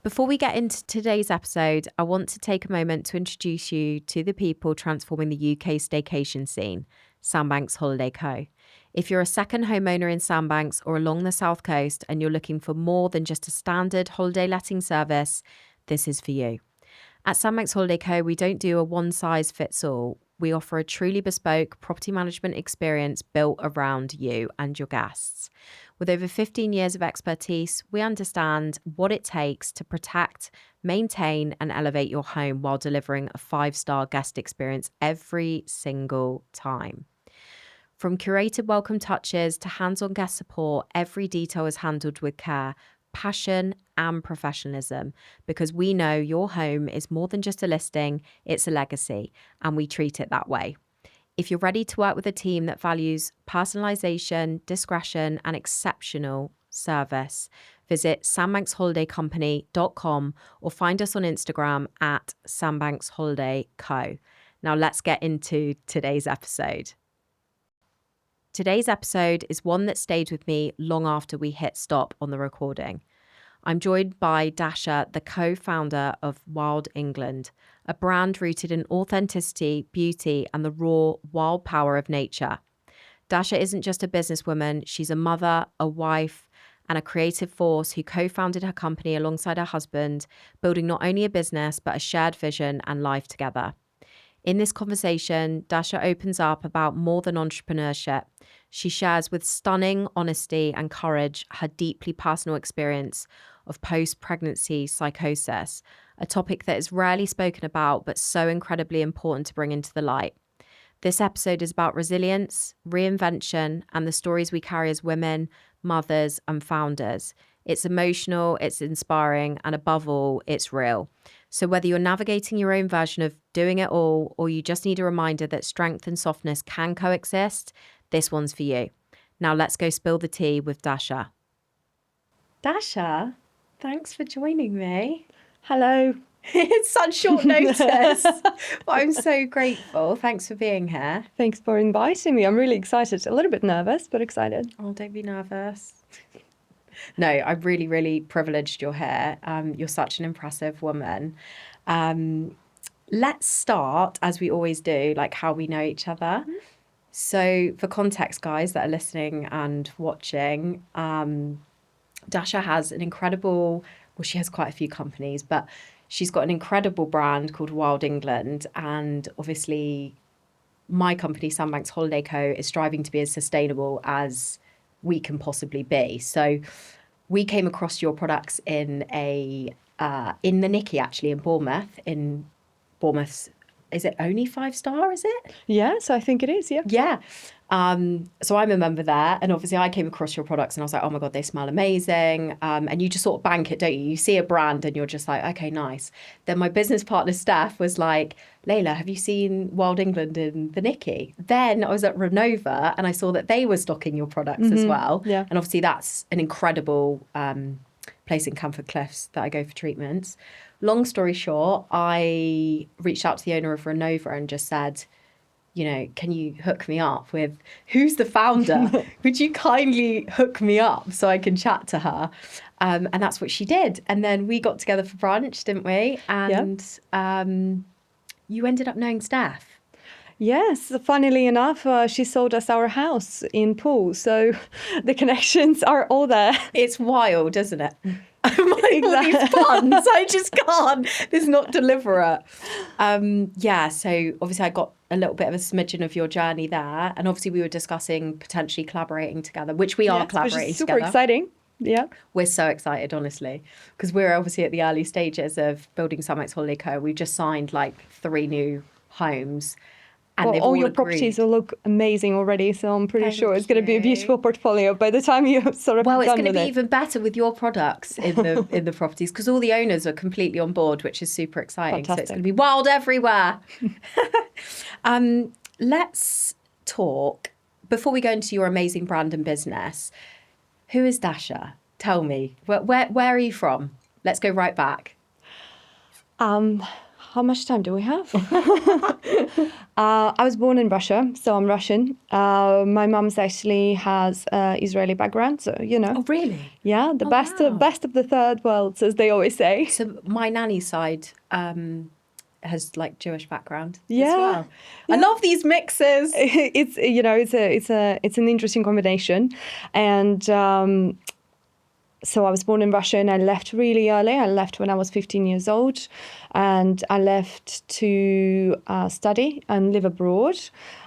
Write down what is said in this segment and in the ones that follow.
Before we get into today's episode, I want to take a moment to introduce you to the people transforming the UK staycation scene, Sandbanks Holiday Co. If you're a second homeowner in Sandbanks or along the South Coast and you're looking for more than just a standard holiday letting service, this is for you. At Sandbanks Holiday Co, we don't do a one-size-fits-all. We offer a truly bespoke property management experience built around you and your guests. With over 15 years of expertise, we understand what it takes to protect, maintain, and elevate your home while delivering a 5-star guest experience every single time. From curated welcome touches to hands-on guest support, every detail is handled with care, passion, and professionalism, because we know your home is more than just a listing, it's a legacy, and we treat it that way. If you're ready to work with a team that values personalization, discretion, and exceptional service, visit sandbanksholidaycompany.com or find us on Instagram at sandbanksholidayco. Now let's get into today's episode. Today's episode is one that stayed with me long after we hit stop on the recording. I'm joined by Dasha, the co-founder of Wild England, a brand rooted in authenticity, beauty, and the raw, wild power of nature. Dasha isn't just a businesswoman, she's a mother, a wife, and a creative force who co-founded her company alongside her husband, building not only a business, but a shared vision and life together. In this conversation, Dasha opens up about more than entrepreneurship. She shares with stunning honesty and courage her deeply personal experience of post-pregnancy psychosis, a topic that is rarely spoken about but so incredibly important to bring into the light. This episode is about resilience, reinvention, and the stories we carry as women, mothers, and founders. It's emotional, it's inspiring, and above all, it's real. So whether you're navigating your own version of doing it all, or you just need a reminder that strength and softness can coexist, this one's for you. Now let's go spill the tea with Dasha. Dasha, thanks for joining me. Hello. It's such short notice, but I'm so grateful. Thanks for being here. Thanks for inviting me. I'm really excited. A little bit nervous, but excited. Oh, don't be nervous. No, I'm really, really privileged you're here. You're such an impressive woman. Let's start, as we always do, like how we know each other. Mm-hmm. So for context, guys that are listening and watching, Dasha has an incredible, well, she has quite a few companies, but she's got an incredible brand called Wild England. And obviously my company, Sandbanks Holiday Co, is striving to be as sustainable as we can possibly be. So we came across your products in the Nicky, actually, in Bournemouth. In Bournemouth, is it only 5-star, is it? Yes, I think it is, yeah. Yeah. So I'm a member there, and obviously I came across your products and I was like, oh my God, they smell amazing. And you just sort of bank it, don't you? You see a brand and you're just like, okay, nice. Then my business partner, Steph, was like, Layla, have you seen Wild England in the Nicky? Then I was at Renova and I saw that they were stocking your products as well. Yeah. And obviously that's an incredible place in Camford Cliffs that I go for treatments. Long story short, I reached out to the owner of Renova and just said, you know, can you hook me up with who's the founder? Would you kindly hook me up so I can chat to her? And that's what she did. And then we got together for brunch, didn't we? And you ended up knowing Steph. Yes, funnily enough, she sold us our house in Poole. So the connections are all there. It's wild, isn't it? All these puns, I just can't. It's not deliberate. So obviously I got a little bit of a smidgen of your journey there. And obviously we were discussing potentially collaborating together, which we are collaborating which is super together. Exciting. Yeah. We're so excited, honestly, because we're obviously at the early stages of building Sandbanks Holiday Co. We've just signed like 3 new homes. And all your properties will look amazing already, so I'm pretty sure it's going to be a beautiful portfolio by the time you sort of it's going to be even better with your products in the properties, because all the owners are completely on board, which is super exciting. Fantastic. So it's going to be wild everywhere. Let's talk, before we go into your amazing brand and business, who is Dasha? Tell me, where are you from? Let's go right back. How much time do we have? I was born in Russia, so I'm Russian. My mum's actually has Israeli background, so Oh, really? Yeah, the best of the third world, as they always say. So my nanny's side has like Jewish background as Yeah, well. yeah. I love these mixes. It's an interesting combination, and so I was born in Russia and I left really early. I left when I was 15 years old, and I left to study and live abroad.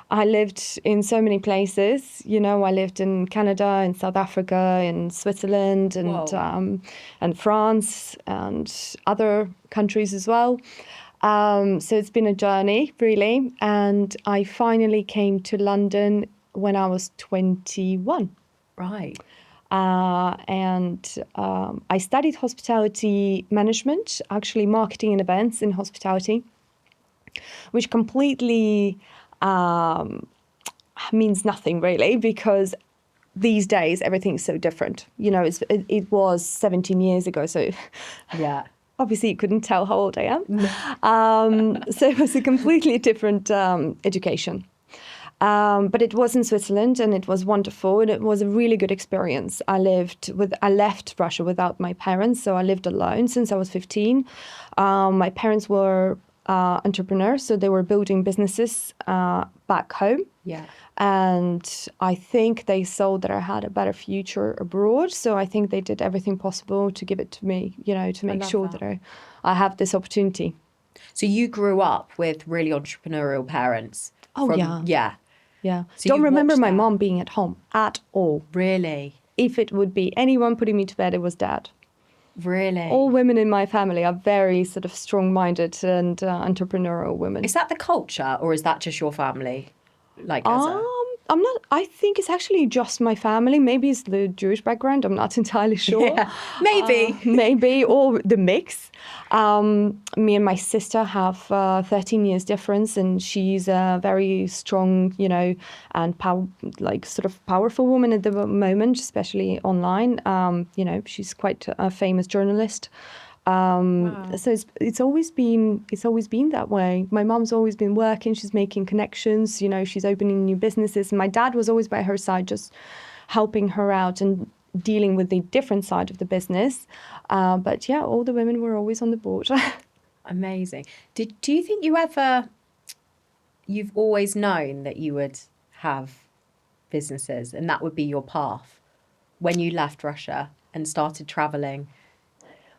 I lived in so many places. I lived in Canada, in South Africa, in Switzerland, and France, and other countries as well. So it's been a journey, really. And I finally came to London when I was 21. Right. I studied hospitality management, actually marketing and events in hospitality, which completely means nothing really, because these days everything's so different. It was 17 years ago, so yeah. Obviously you couldn't tell how old I am. So it was a completely different education. But it was in Switzerland and it was wonderful and it was a really good experience. I left Russia without my parents, so I lived alone since I was 15. My parents were entrepreneurs, so they were building businesses back home. Yeah. And I think they saw that I had a better future abroad, so I think they did everything possible to give it to me, to make sure that I have this opportunity. So you grew up with really entrepreneurial parents? Yeah. So don't remember my mom being at home at all. Really? If it would be anyone putting me to bed, it was Dad. Really? All women in my family are very sort of strong-minded and entrepreneurial women. Is that the culture, or is that just your family? I think it's actually just my family. Maybe it's the Jewish background. I'm not entirely sure. Yeah, maybe. Maybe, or the mix. Me and my sister have 13 years difference, and she's a very strong, and sort of powerful woman at the moment, especially online. She's quite a famous journalist. Wow. So it's always been that way. My mom's always been working. She's making connections. She's opening new businesses. My dad was always by her side, just helping her out and dealing with the different side of the business. But yeah, all the women were always on the board. Amazing. Do you think you've always known that you would have businesses and that would be your path when you left Russia and started traveling?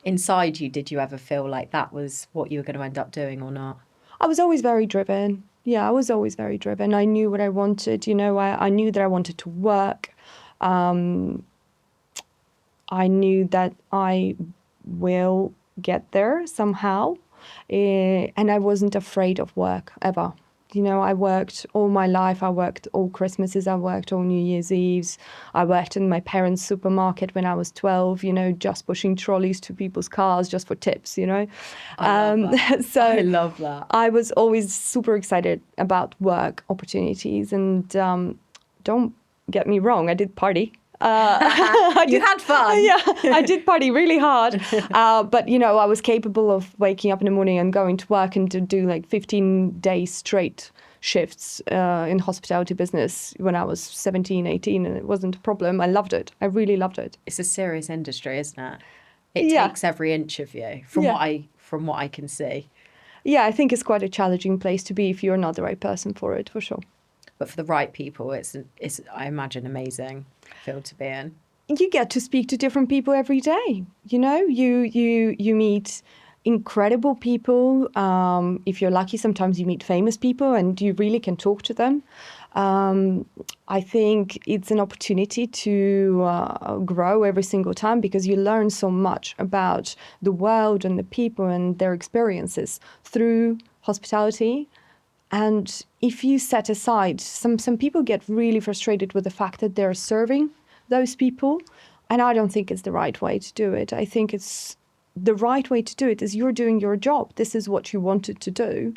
Inside you, did you ever feel like that was what you were going to end up doing or not? I was always very driven. Yeah, I was always very driven. I knew what I wanted. I knew that I wanted to work. I knew that I will get there somehow. And I wasn't afraid of work ever. I worked all my life. I worked all Christmases. I worked all New Year's Eves. I worked in my parents' supermarket when I was 12, just pushing trolleys to people's cars just for tips, I love that. So I love that. I was always super excited about work opportunities. And don't get me wrong, I did party. You had fun. Yeah, I did party really hard. But, I was capable of waking up in the morning and going to work and to do like 15 days straight shifts in hospitality business when I was 17, 18, and it wasn't a problem. I loved it. I really loved it. It's a serious industry, isn't it? It takes every inch of you from what I can see. Yeah, I think it's quite a challenging place to be if you're not the right person for it, for sure. But for the right people, it's I imagine amazing field to be in. You get to speak to different people every day. You meet incredible people. If you're lucky, sometimes you meet famous people and you really can talk to them. I think it's an opportunity to grow every single time because you learn so much about the world and the people and their experiences through hospitality. And if you set aside, some people get really frustrated with the fact that they're serving those people. And I don't think it's the right way to do it. I think it's the right way to do it is you're doing your job. This is what you wanted to do.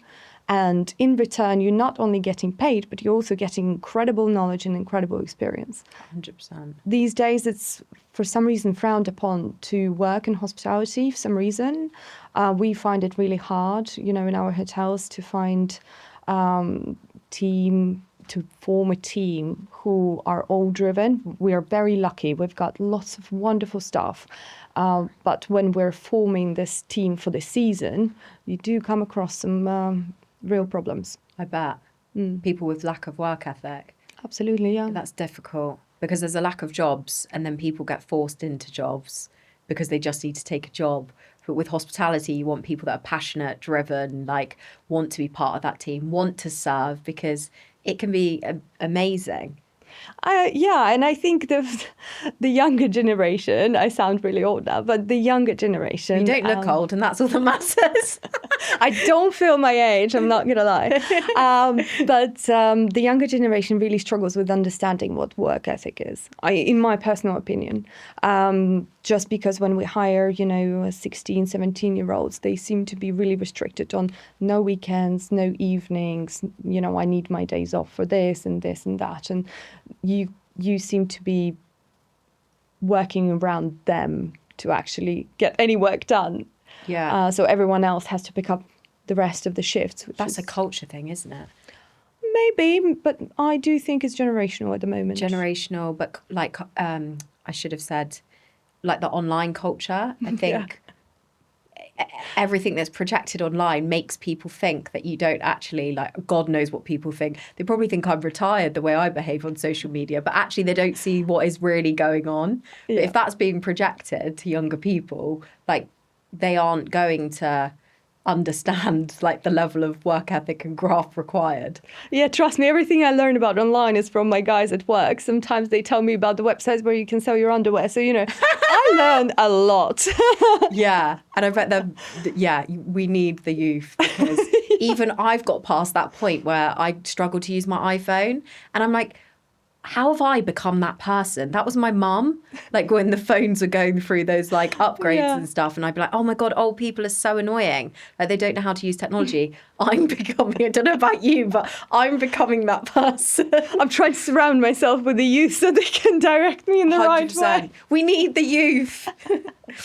And in return, you're not only getting paid, but you're also getting incredible knowledge and incredible experience. 100%. These days, it's for some reason frowned upon to work in hospitality for some reason. We find it really hard, in our hotels to find to form a team who are all driven. We are very lucky. We've got lots of wonderful staff. But when we're forming this team for the season, you do come across some real problems. I bet. People with lack of work ethic. Absolutely, yeah. That's difficult because there's a lack of jobs and then people get forced into jobs because they just need to take a job. But with hospitality, you want people that are passionate, driven, like want to be part of that team, want to serve, because it can be amazing. Yeah, and I think the younger generation, I sound really old now, but the younger generation... You don't look old, and that's all that matters. I don't feel my age, I'm not going to lie. But the younger generation really struggles with understanding what work ethic is, in my personal opinion. Just because when we hire, 16, 17-year-olds, they seem to be really restricted on no weekends, no evenings, I need my days off for this and this and that. And you seem to be working around them to actually get any work done. Yeah. So everyone else has to pick up the rest of the shifts. That's a culture thing, isn't it? Maybe, but I do think it's generational at the moment. Generational, but like I should have said, like the online culture. I think everything that's projected online makes people think that you don't actually, like, God knows what people think. They probably think I'm retired the way I behave on social media, but actually they don't see what is really going on. But if that's being projected to younger people, like, they aren't going to understand like the level of work ethic and graft required. Yeah, trust me, everything I learn about online is from my guys at work. Sometimes they tell me about the websites where you can sell your underwear. So, I learn a lot. Yeah. And I bet we need the youth, because even I've got past that point where I struggle to use my iPhone, and I'm like, how have I become that person? That was my mum, like when the phones were going through those like upgrades and stuff. And I'd be like, oh my God, old people are so annoying. Like they don't know how to use technology. I'm becoming, I don't know about you, but I'm becoming that person. I'm trying to surround myself with the youth so they can direct me in the 100%. Right way. We need the youth.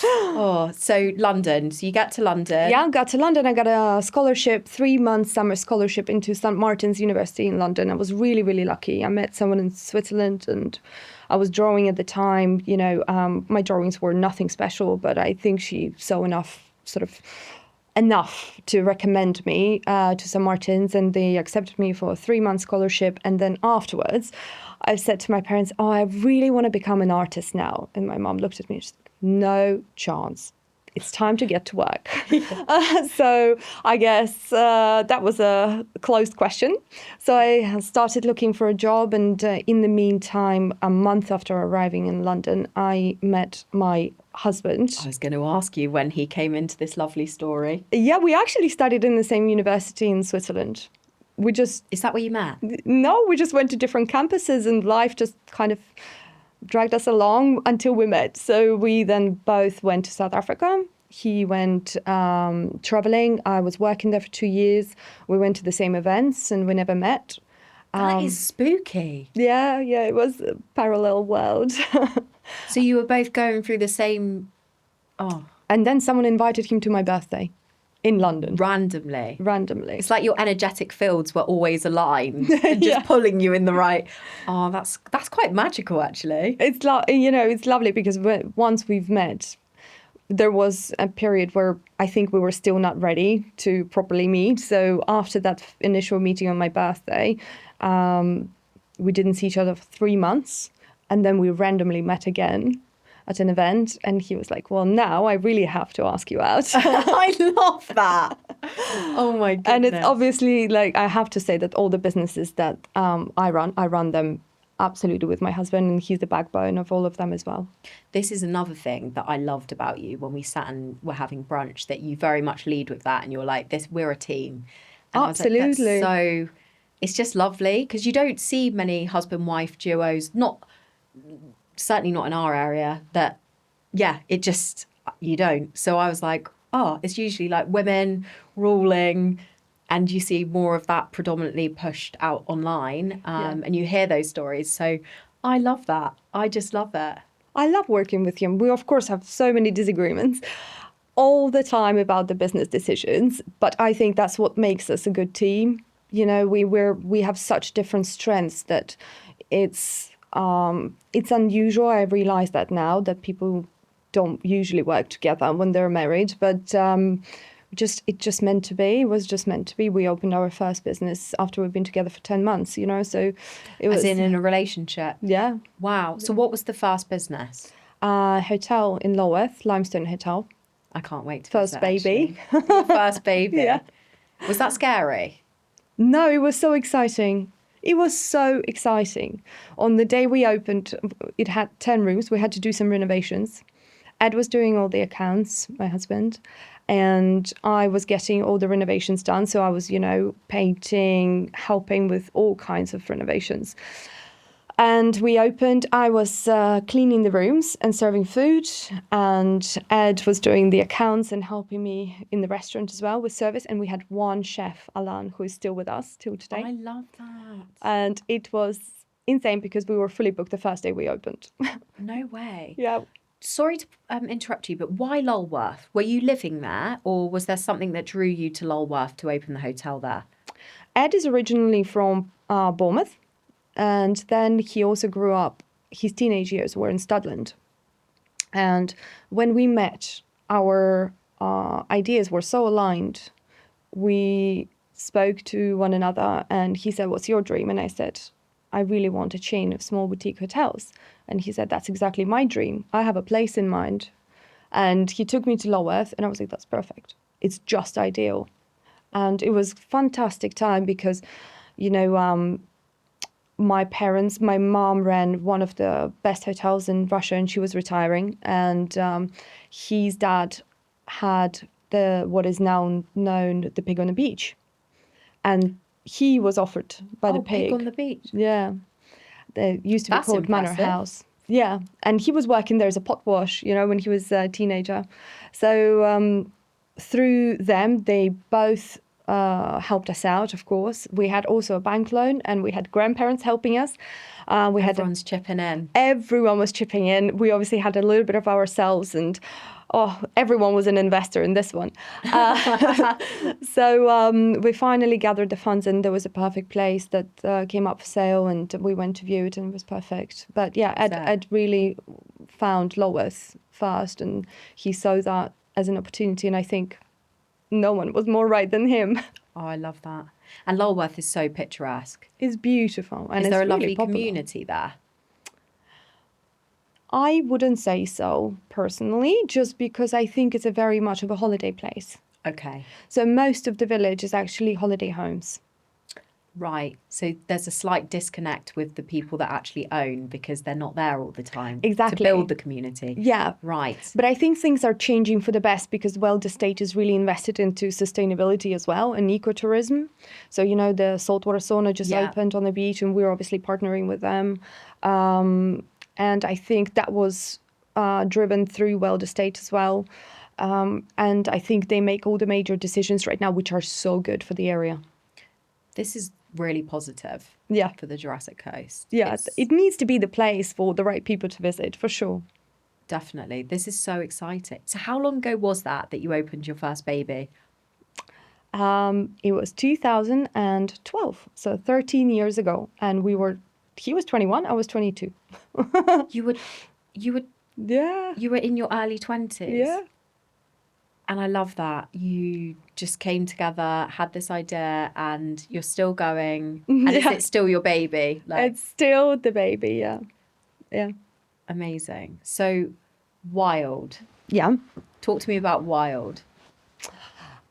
So London. So you get to London. Yeah, I got to London. I got a scholarship, 3-month summer scholarship into St. Martin's University in London. I was really, really lucky. I met someone in Switzerland, and I was drawing at the time. My drawings were nothing special, but I think she saw enough to recommend me to St. Martin's, and they accepted me for a 3-month scholarship. And then afterwards, I said to my parents, I really want to become an artist now. And my mom looked at me and she said, no chance. It's time to get to work. So I guess that was a closed question. So I started looking for a job, and in the meantime, a month after arriving in London, I met my husband. I was going to ask you when he came into this lovely story. Yeah, we actually studied in the same university in Switzerland. Is that where you met? No, we just went to different campuses, and life just kind of dragged us along until we met. So we then both went to South Africa. He went traveling. I was working there for 2 years. We went to the same events, and we never met. That is spooky. Yeah, it was a parallel world. So you were both going through the same... Oh. And then someone invited him to my birthday in London. Randomly. It's like your energetic fields were always aligned and just pulling you in the right... Oh, that's quite magical, actually. It's it's lovely because once we've met, there was a period where I think we were still not ready to properly meet. So after that initial meeting on my birthday, we didn't see each other for 3 months. And then we randomly met again at an event, and he was like, well, now I really have to ask you out. I love that. Oh my goodness. And it's obviously, like, I have to say that all the businesses that I run them absolutely with my husband, and he's the backbone of all of them as well. This is another thing that I loved about you when we sat and were having brunch, that you very much lead with that, and you're like, we're a team. And absolutely. So it's just lovely, because you don't see many husband-wife duos, certainly not in our area, that, you don't. So I was like, it's usually like women ruling and you see more of that predominantly pushed out online, and you hear those stories. So I love that. I just love it. I love working with him. We, of course, have so many disagreements all the time about the business decisions, but I think that's what makes us a good team. You know, we have such different strengths that it's unusual. I realize that now, that people don't usually work together when they're married, but it just meant to be. It was just meant to be. We opened our first business after we've been together for 10 months, you know, so it was... As in a relationship? Yeah. Wow. So what was the first business? Hotel in Loweth, Limestone Hotel. I can't wait to First visit, baby. Your first baby? Yeah. Was that scary? No, it was so exciting. It was so exciting. On the day we opened, it had 10 rooms. We had to do some renovations. Ed was doing all the accounts, my husband, and I was getting all the renovations done. So I was, you know, painting, helping with all kinds of renovations. And we opened, I was cleaning the rooms and serving food, and Ed was doing the accounts and helping me in the restaurant as well with service. And we had one chef, Alan, who is still with us till today. I love that. And it was insane because we were fully booked the first day we opened. No way. Yeah. Sorry to interrupt you, but why Lulworth? Were you living there, or was there something that drew you to Lulworth to open the hotel there? Ed is originally from Bournemouth, and then he also grew up, his teenage years were in Studland. And when we met, our ideas were so aligned. We spoke to one another, and he said, "What's your dream?" And I said, "I really want a chain of small boutique hotels." And he said, "That's exactly my dream. I have a place in mind." And he took me to Lulworth, and I was like, "That's perfect. It's just ideal." And it was fantastic time because, you know, my mom ran one of the best hotels in Russia, and she was retiring. And his dad had what is now known the Pig on the Beach, and he was offered by the pig. Pig on the Beach. Yeah, they used to be That's called Manor impressive. House. Yeah, and he was working there as a pot wash, you know, when he was a teenager. So through them, they both helped us out, of course. We had also a bank loan, and we had grandparents helping us. Everyone's chipping in. Everyone was chipping in. We obviously had a little bit of ourselves, and everyone was an investor in this one. So we finally gathered the funds, and there was a perfect place that came up for sale, and we went to view it, and it was perfect. But yeah, Ed really found Lulworth first, and he saw that as an opportunity, and I think no one was more right than him. Oh, I love that. And Lulworth is so picturesque. It's beautiful. And is there a really lovely popular community there? I wouldn't say so personally, just because I think it's a very much of a holiday place. Okay. So most of the village is actually holiday homes. Right. So there's a slight disconnect with the people that actually own because they're not there all the time. Exactly. To build the community. Yeah. Right. But I think things are changing for the best because Weld Estate is really invested into sustainability as well and ecotourism. So, you know, the saltwater sauna just opened on the beach, and we're obviously partnering with them. And I think that was driven through Weld Estate as well. And I think they make all the major decisions right now, which are so good for the area. This is really positive for the Jurassic Coast. Yeah, it needs to be the place for the right people to visit, for sure. Definitely. This is so exciting. So how long ago was that you opened your first baby? It was 2012, so 13 years ago. And he was 21, I was 22. You were in your early 20s? Yeah. And I love that. You just came together, had this idea, and you're still going. And is it still your baby? It's still the baby, yeah. Yeah. Amazing. So, Wild. Yeah. Talk to me about Wild.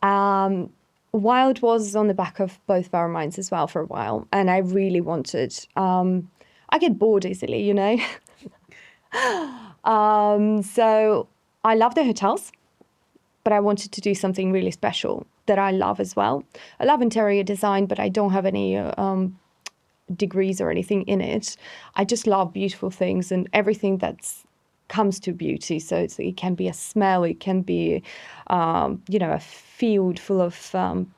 Wild was on the back of both of our minds as well for a while. And I really wanted... I get bored easily, you know. So I love the hotels, but I wanted to do something really special that I love as well. I love interior design, but I don't have any degrees or anything in it. I just love beautiful things and everything that's comes to beauty. So it can be a smell, it can be, a field full of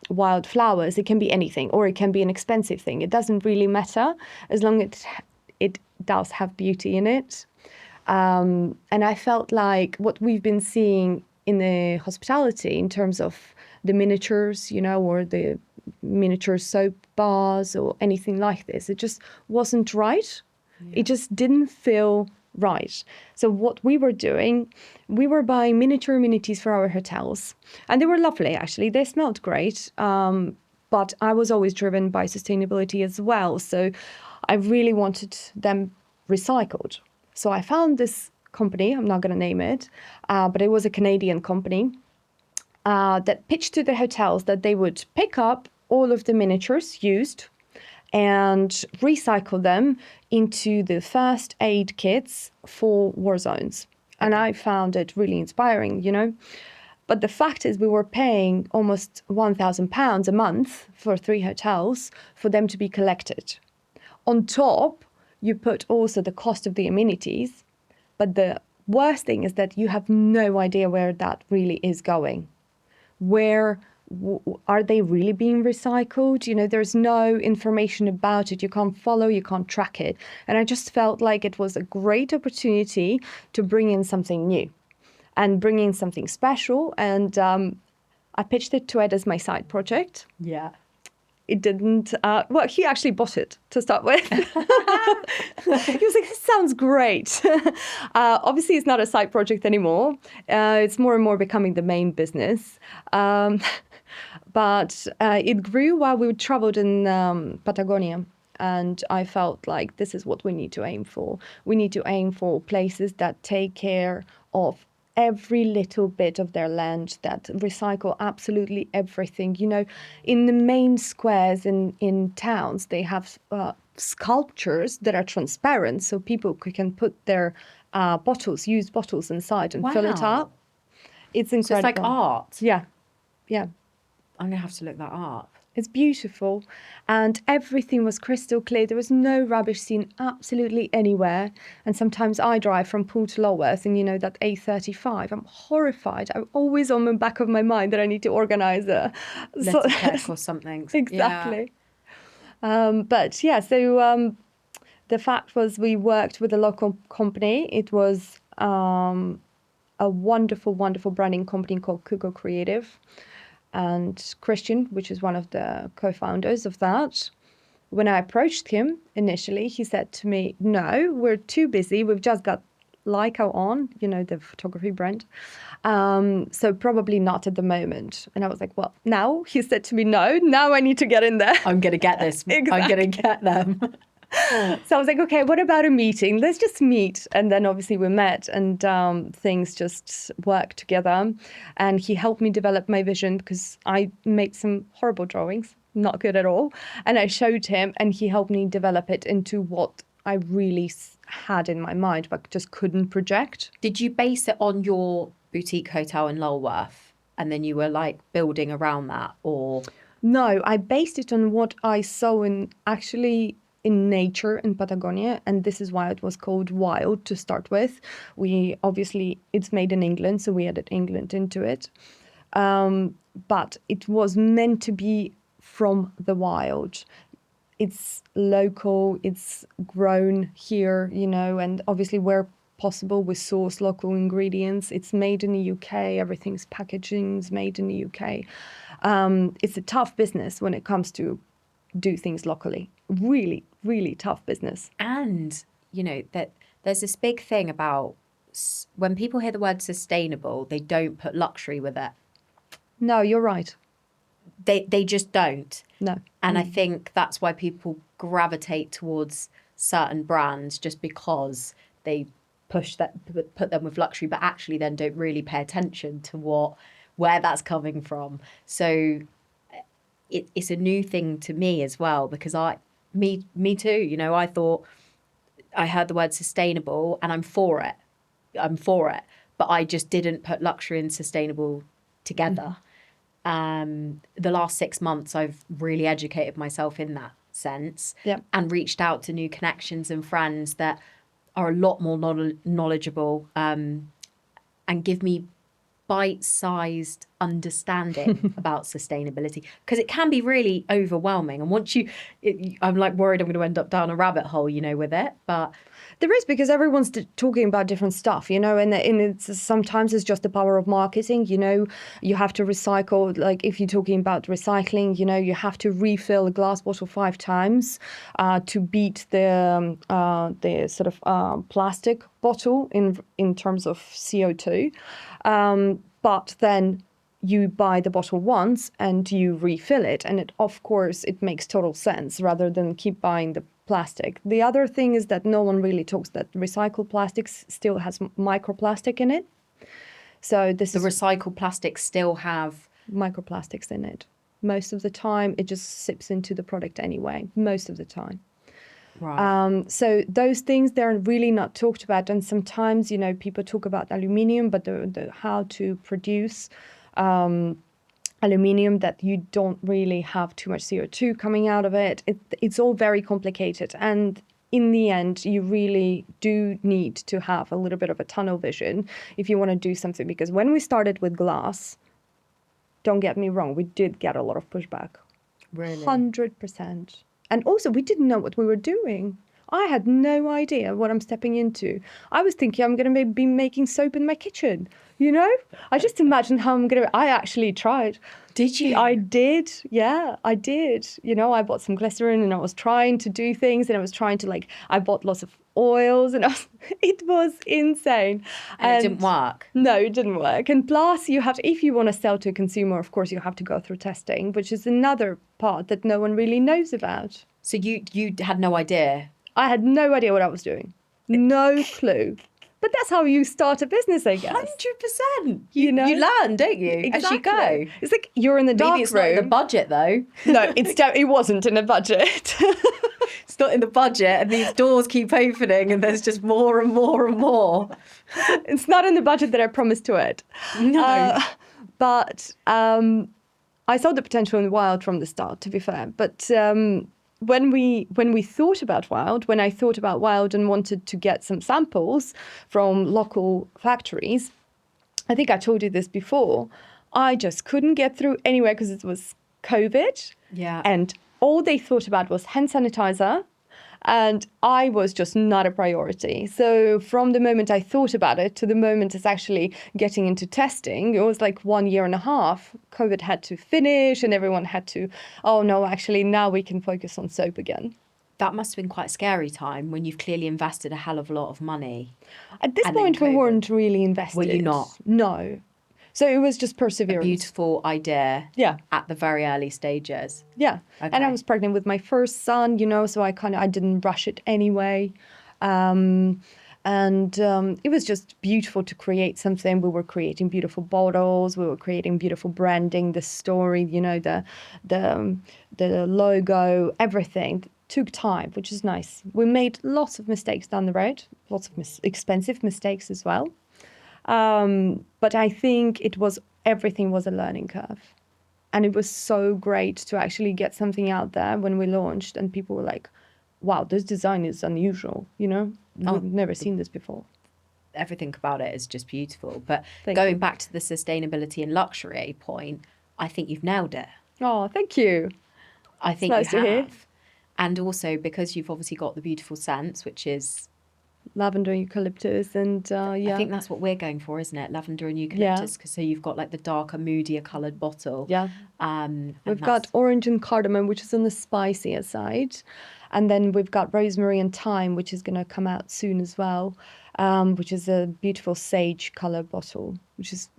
wild flowers. It can be anything, or it can be an expensive thing. It doesn't really matter as long as it does have beauty in it. And I felt like what we've been seeing in the hospitality in terms of the miniatures, or the miniature soap bars or anything like this, it just wasn't right. Yeah. It just didn't feel right. So what we were doing, we were buying miniature amenities for our hotels, and they were lovely, actually. They smelled great. But I was always driven by sustainability as well. So I really wanted them recycled. So I found this company, I'm not going to name it, but it was a Canadian company that pitched to the hotels that they would pick up all of the miniatures used and recycle them into the first aid kits for war zones. And I found it really inspiring, But the fact is we were paying almost £1,000 a month for 3 hotels for them to be collected. On top, you put also the cost of the amenities, but the worst thing is that you have no idea where that really is going. Where are they really being recycled? There's no information about it. You can't follow, you can't track it. And I just felt like it was a great opportunity to bring in something new and bring in something special. And I pitched it to Ed as my side project. Yeah. It didn't, he actually bought it to start with. He was like, this sounds great. Obviously, it's not a side project anymore. It's more and more becoming the main business. But it grew while we traveled in Patagonia. And I felt like this is what we need to aim for. We need to aim for places that take care of every little bit of their land, that recycle absolutely everything. In the main squares in towns, they have sculptures that are transparent, so people can put their used bottles inside and fill it up. It's incredible. So it's like art. Yeah. I'm going to have to look that up. It's beautiful, and everything was crystal clear. There was no rubbish seen absolutely anywhere. And sometimes I drive from Poole to Lulworth, and that A35. I'm horrified. I'm always on the back of my mind that I need to organise a litter check or something. Exactly. Yeah. So the fact was, we worked with a local company. It was a wonderful, wonderful branding company called Kugo Creative. And Christian, which is one of the co-founders of that, when I approached him initially, he said to me, no, we're too busy. We've just got Leica on, the photography brand. So probably not at the moment. And I was like, well, now he said to me, no, now I need to get in there. I'm going to get this. Exactly. I'm going to get them. So I was like, okay, what about a meeting? Let's just meet. And then obviously we met, and things just worked together. And he helped me develop my vision, because I made some horrible drawings, not good at all. And I showed him, and he helped me develop it into what I really had in my mind, but just couldn't project. Did you base it on your boutique hotel in Lulworth, and then you were like building around that, or? No, I based it on what I saw in nature in Patagonia, and this is why it was called Wild to start with. It's made in England, so we added England into it. But it was meant to be from the wild. It's local, it's grown here, and obviously where possible we source local ingredients. It's made in the UK, packaging's made in the UK. It's a tough business when it comes to do things locally. Really, really tough business. And, that there's this big thing about when people hear the word sustainable, they don't put luxury with it. No, you're right. They just don't. No. And I think that's why people gravitate towards certain brands, just because they put them with luxury, but actually then don't really pay attention to where that's coming from. So it's a new thing to me as well, because me too, I thought, I heard the word sustainable and I'm for it, but I just didn't put luxury and sustainable together. The last 6 months I've really educated myself in that sense, yeah, and reached out to new connections and friends that are a lot more knowledgeable and give me bite-sized understanding about sustainability, because it can be really overwhelming. And once I'm like worried I'm going to end up down a rabbit hole, with it. But there is, because everyone's talking about different stuff, and it's sometimes it's just the power of marketing. You have to recycle. Like if you're talking about recycling, you have to refill a glass bottle 5 times to beat the sort of plastic bottle in terms of CO2. But then you buy the bottle once and you refill it. And of course, it makes total sense rather than keep buying the plastic. The other thing is that no one really talks that recycled plastics still has microplastic in it. So the recycled plastics still have microplastics in it. Most of the time, it just sips into the product anyway, most of the time. Right. So those things, they're really not talked about. And sometimes, people talk about aluminium, but the how to produce aluminium that you don't really have too much CO2 coming out of it. It's all very complicated. And in the end, you really do need to have a little bit of a tunnel vision if you want to do something. Because when we started with glass, don't get me wrong, we did get a lot of pushback. Really? 100%. And also, we didn't know what we were doing. I had no idea what I'm stepping into. I was thinking I'm going to be making soap in my kitchen, I just imagined how I'm going to... I actually tried. Did you? I did. Yeah, I did. I bought some glycerin and I was trying to do things, and I was trying to I bought lots of oils, and it was insane. And it didn't work? No, it didn't work. And plus you have to, if you want to sell to a consumer, of course, you have to go through testing, which is another part that no one really knows about. So you had no idea? I had no idea what I was doing. No clue. But that's how you start a business, I guess. 100%. You learn, don't you? Exactly. As you go. It's like you're in the dark room. Maybe it's not in the budget, though. No, it wasn't in the budget. It's not in the budget, and these doors keep opening, and there's just more and more and more. It's not in the budget that I promised to it. No. But I saw the potential in Wild from the start, to be fair. But when we thought about Wild, when I thought about Wild and wanted to get some samples from local factories, I think I told you this before, I just couldn't get through anywhere because it was COVID. Yeah. And all they thought about was hand sanitizer, and I was just not a priority. So from the moment I thought about it to the moment it's actually getting into testing, it was like 1.5 years. COVID had to finish and everyone had to, oh no, actually now we can focus on soap again. That must have been quite a scary time when you've clearly invested a hell of a lot of money. At this point, we weren't really invested. Were you not? No. So it was just perseverance. A beautiful idea. Yeah. At the very early stages. Yeah. Okay. And I was pregnant with my first son, so I didn't rush it anyway. And it was just beautiful to create something. We were creating beautiful bottles. We were creating beautiful branding, the story, the logo, everything. It took time, which is nice. We made lots of mistakes down the road, lots of expensive mistakes as well. But I think everything was a learning curve. And it was so great to actually get something out there when we launched and people were like, wow, this design is unusual, We've never seen this before. Everything about it is just beautiful. But going back to the sustainability and luxury point, I think you've nailed it. Oh, thank you. I think nice you have. To hear. And also because you've obviously got the beautiful scents, which is lavender, eucalyptus, and I think that's what we're going for, isn't it? Lavender and eucalyptus. So you've got the darker, moodier coloured bottle. Yeah. We've got orange and cardamom, which is on the spicier side. And then we've got rosemary and thyme, which is going to come out soon as well, which is a beautiful sage colour bottle, which is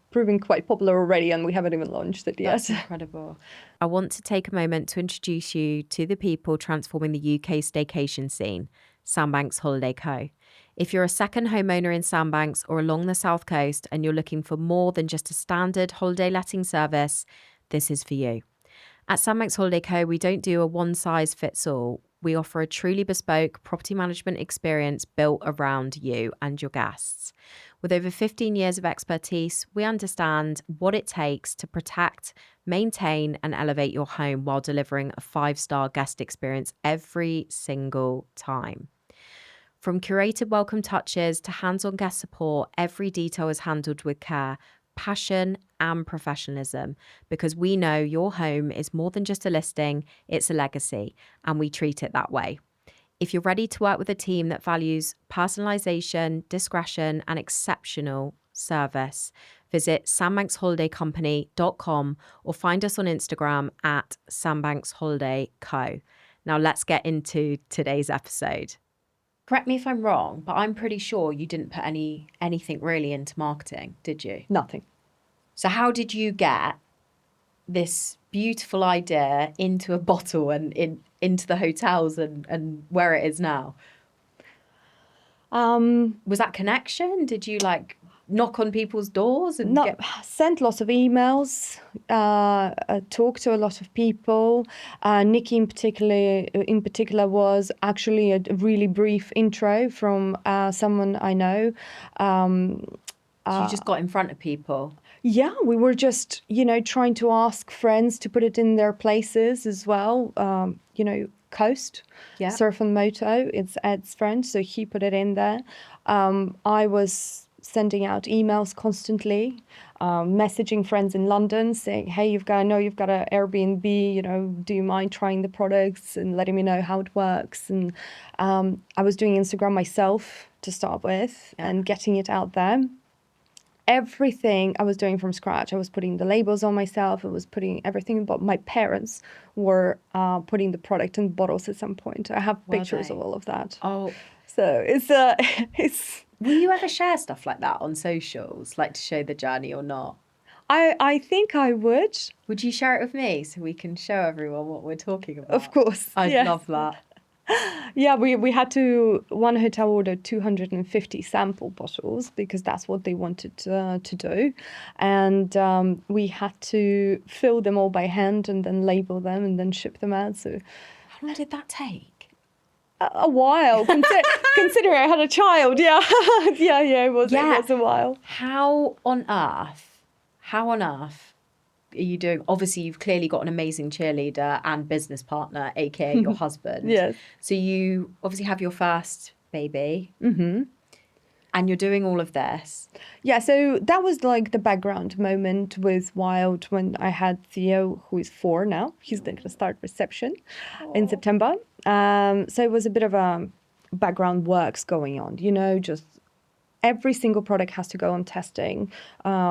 proving quite popular already, and we haven't even launched it yet. That's incredible. I want to take a moment to introduce you to the people transforming the UK staycation scene, Sandbanks Holiday Co. If you're a second homeowner in Sandbanks or along the South Coast and you're looking for more than just a standard holiday letting service, this is for you. At Sandbanks Holiday Co, we don't do a one-size-fits-all. We offer a truly bespoke property management experience built around you and your guests. With over 15 years of expertise, we understand what it takes to protect, maintain, and elevate your home while delivering a 5-star guest experience every single time. From curated welcome touches to hands-on guest support, every detail is handled with care, passion and professionalism, because we know your home is more than just a listing, it's a legacy, and we treat it that way. If you're ready to work with a team that values personalization, discretion, and exceptional service, visit sandbanksholidaycompany.com or find us on Instagram at sandbanksholidayco. Now let's get into today's episode. Correct me if I'm wrong, but I'm pretty sure you didn't put anything really into marketing, did you? Nothing. So how did you get this beautiful idea into a bottle and into the hotels and where it is now? Was that connection? Did you knock on people's doors and sent lots of emails, talked to a lot of people. Nikki in particular was actually a really brief intro from someone I know. So you just got in front of people? Yeah, we were just, trying to ask friends to put it in their places as well. Coast, yeah. Surf and Moto, it's Ed's friend, so he put it in there. I was sending out emails constantly, messaging friends in London saying, hey, I know you've got an Airbnb, do you mind trying the products and letting me know how it works? And I was doing Instagram myself to start with and getting it out there. Everything I was doing from scratch. I was putting the labels on myself. I was putting everything, but my parents were putting the product in bottles at some point. I have pictures of all of that. Oh, so it's. Will you ever share stuff like that on socials, to show the journey or not? I think I would. Would you share it with me so we can show everyone what we're talking about? Of course. I'd love that. Yeah, we had to, one hotel ordered 250 sample bottles because that's what they wanted to do. And we had to fill them all by hand and then label them and then ship them out. So how long did that take? A while, considering I had a child. Yeah, it was a while. How on earth are you doing? Obviously, you've clearly got an amazing cheerleader and business partner, aka your husband. Yes. So you obviously have your first baby. Mm-hmm. And you're doing all of this. Yeah, so that was the background moment with Wild when I had Theo, who is 4 now. He's going to start reception in September. So it was a bit of a background works going on, just every single product has to go on testing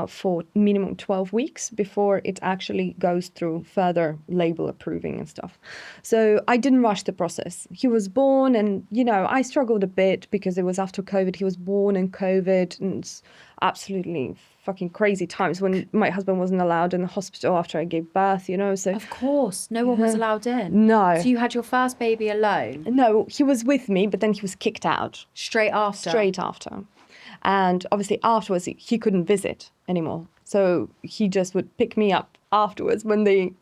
for minimum 12 weeks before it actually goes through further label approving and stuff. So I didn't rush the process. He was born and, I struggled a bit because it was after COVID. He was born in COVID and it's absolutely fucking crazy times when my husband wasn't allowed in the hospital after I gave birth, So of course, no one was allowed in. No. So you had your first baby alone? No, he was with me, but then he was kicked out. Straight after? And obviously afterwards, he couldn't visit anymore. So he just would pick me up afterwards when they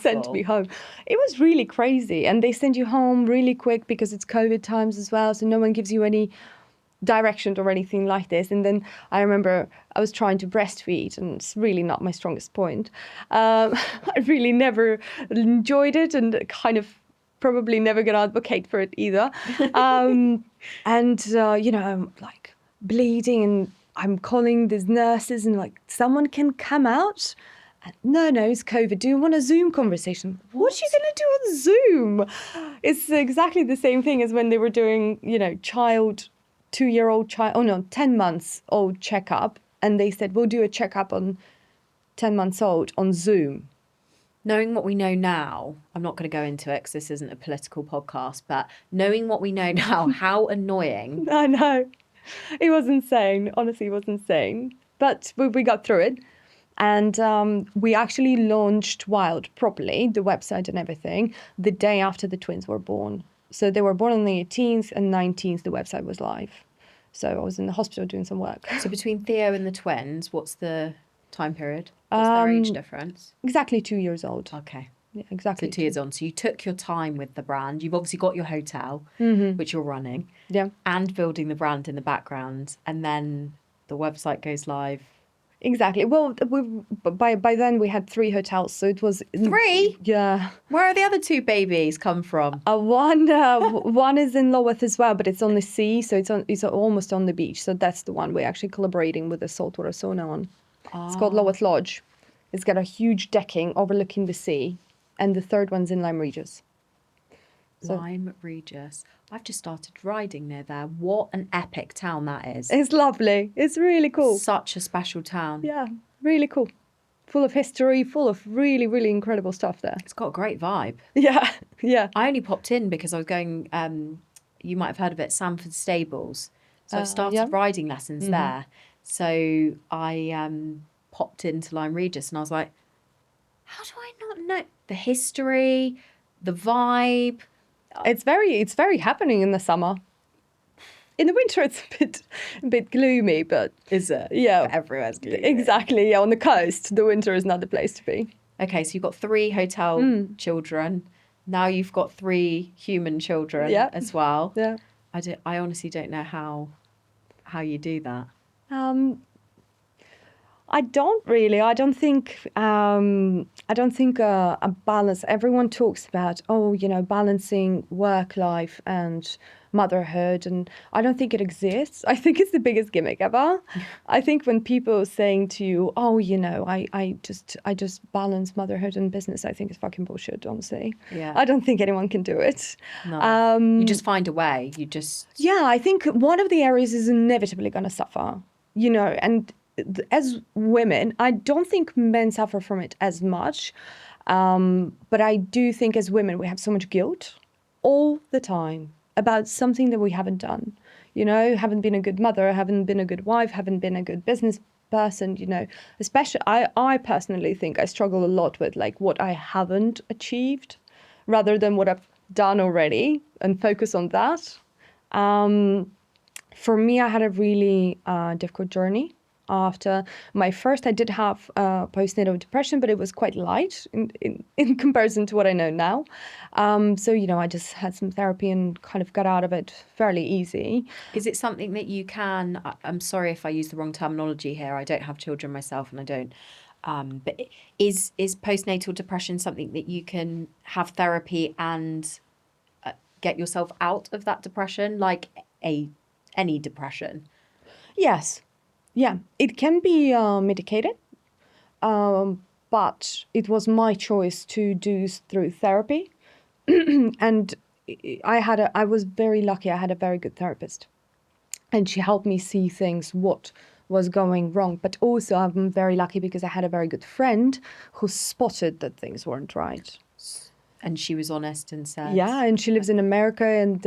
sent me home. It was really crazy. And they send you home really quick because it's COVID times as well. So no one gives you any direction or anything like this. And then I remember I was trying to breastfeed and it's really not my strongest point. I really never enjoyed it and kind of probably never going to advocate for it either. I'm bleeding and I'm calling these nurses and someone can come out. And, no, it's COVID. Do you want a Zoom conversation? What are you going to do on Zoom? It's exactly the same thing as when they were doing, 10 months old checkup. And they said, we'll do a checkup on 10 months old on Zoom. Knowing what we know now, I'm not going to go into it because this isn't a political podcast, but knowing what we know now, how annoying. I know. It was insane. Honestly, it was insane. But we got through it. And we actually launched Wild properly, the website and everything, the day after the twins were born. So they were born on the 18th and 19th, the website was live. So I was in the hospital doing some work. So between Theo and the twins, what's the time period? What's their age difference? Exactly 2 years old. Okay. Yeah, exactly. So 2 years on. So you took your time with the brand. You've obviously got your hotel, which you're running. Yeah. And building the brand in the background. And then the website goes live Exactly. Well, by then we had 3 hotels, so it was 3? Yeah. Where are the other 2 babies come from? One is in Loweth as well, but it's on the sea, so it's almost on the beach. So that's the one we're actually collaborating with the saltwater sauna on. It's called Loweth Lodge. It's got a huge decking overlooking the sea, and the third one's in Lyme Regis. Lyme Regis. I've just started riding near there. What an epic town that is. It's lovely. It's really cool. Such a special town. Yeah, really cool. Full of history, full of really, really incredible stuff there. It's got a great vibe. Yeah, yeah. I only popped in because I was going, you might have heard of it, Sanford Stables. So I've started riding lessons there. So I popped into Lyme Regis and I was like, how do I not know the history, the vibe? It's very happening in the summer. In the winter, it's a bit gloomy, but Is it? yeah, Everywhere's gloomy. exactly. Yeah, on the coast, the winter is not the place to be. Okay, so you've got 3 hotel children. Now you've got 3 human children as well. Yeah. I honestly don't know how you do that. I don't really. I don't think a balance. Everyone talks about, balancing work life and motherhood, and I don't think it exists. I think it's the biggest gimmick ever. I think when people are saying to you, I just balance motherhood and business, I think it's fucking bullshit, honestly. Yeah. I don't think anyone can do it. No. You just find a way. Yeah, I think one of the areas is inevitably going to suffer, and as women, I don't think men suffer from it as much, but I do think as women we have so much guilt all the time about something that we haven't done. Haven't been a good mother, haven't been a good wife, haven't been a good business person. Especially I personally think I struggle a lot with like what I haven't achieved, rather than what I've done already, and focus on that. For me, I had a really difficult journey. After my first, I did have postnatal depression, but it was quite light in comparison to what I know now. So, I just had some therapy and kind of got out of it fairly easy. Is it something that you can, I'm sorry if I use the wrong terminology here, I don't have children myself and I don't, but is postnatal depression something that you can have therapy and get yourself out of that depression, like any depression? Yes. Yeah, it can be medicated, but it was my choice to do through therapy. And I was very lucky. I had a very good therapist, and she helped me see things, what was going wrong. But also I'm very lucky because I had a very good friend who spotted that things weren't right. And she was honest and said... Yeah, and she lives in America, and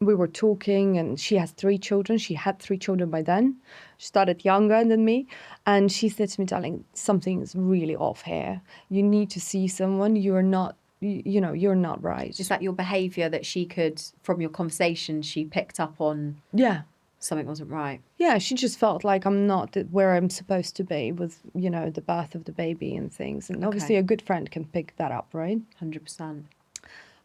we were talking, and she has 3 children. She had 3 children by then. She started younger than me. And she said to me, darling, something's really off here. You need to see someone. You're not right. Is that your behaviour that she could, from your conversation, she picked up on? Yeah. Something wasn't right. Yeah, she just felt like I'm not where I'm supposed to be with, the birth of the baby and things. And obviously a good friend can pick that up, right? 100%.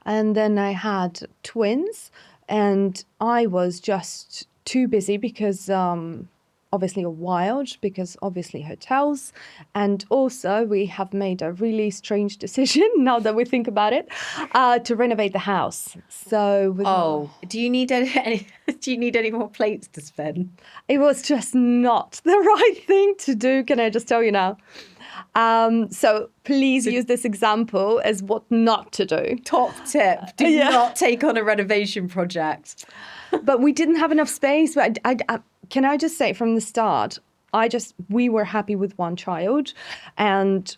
And then I had twins. And I was just too busy because obviously a wild, because obviously hotels. And also we have made a really strange decision, now that we think about it, to renovate the house. So do you need any more plates to spin? It was just not the right thing to do. Can I just tell you now? So please use this example as what not to do. Top tip: do not take on a renovation project. But we didn't have enough space. But can I just say from the start, we were happy with 1 child, and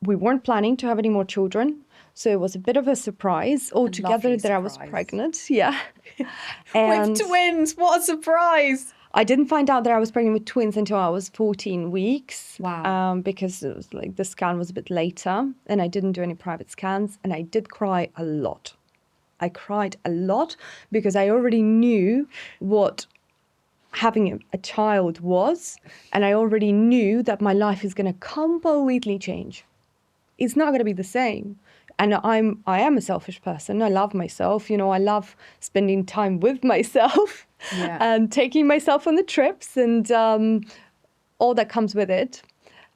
we weren't planning to have any more children. So it was a bit of a surprise altogether that I was pregnant. Yeah. With twins, what a surprise. I didn't find out that I was pregnant with twins until I was 14 weeks. Wow. Because it was like the scan was a bit later, and I didn't do any private scans, and I did cry a lot. I cried a lot because I already knew what having a child was, and I already knew that my life is going to completely change. It's not going to be the same. And I am a selfish person. I love myself. I love spending time with myself and taking myself on the trips and all that comes with it.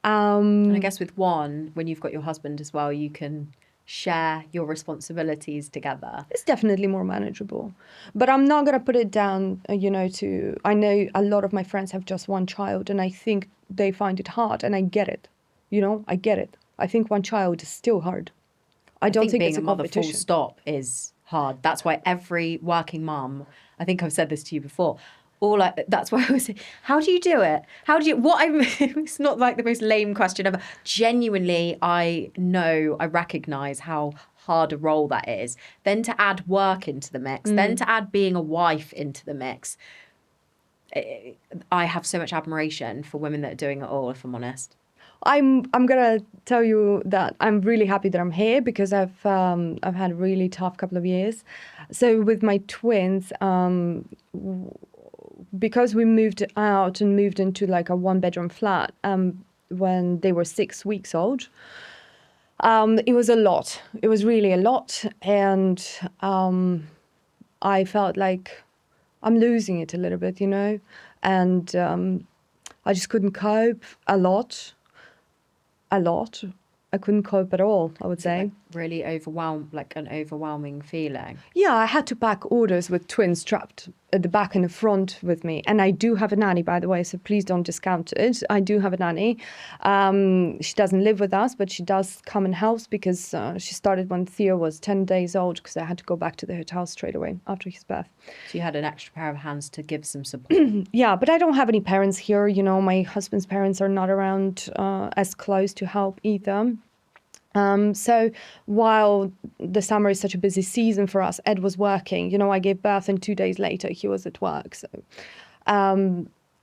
And I guess with one, when you've got your husband as well, you can share your responsibilities together. It's definitely more manageable. But I'm not going to put it down, to, I know a lot of my friends have just one child, and I think they find it hard, and I get it. I get it. I think one child is still hard. I don't think being it's a mother full competition. stop is hard. That's why every working mum, I think I've said this to you before, that's why I was saying, how do you do it? It's not like the most lame question ever. Genuinely, I recognize how hard a role that is. Then to add work into the mix, then to add being a wife into the mix. I have so much admiration for women that are doing it all, if I'm honest. I'm gonna tell you that I'm really happy that I'm here because I've had a really tough couple of years. So with my twins, because we moved out and moved into like a 1-bedroom flat when they were 6 weeks old, it was a lot. It was really a lot, and I felt like I'm losing it a little bit, and I just couldn't cope a lot. I couldn't cope at all, I would say. Really an overwhelming feeling. Yeah, I had to pack orders with twins strapped at the back and the front with me. And I do have a nanny, by the way, so please don't discount it. I do have a nanny. She doesn't live with us, but she does come and helps because she started when Theo was 10 days old because I had to go back to the hotel straight away after his birth. So you had an extra pair of hands to give some support. Yeah, but I don't have any parents here. My husband's parents are not around as close to help either. So while the summer is such a busy season for us, Ed was working. I gave birth and 2 days later he was at work. So,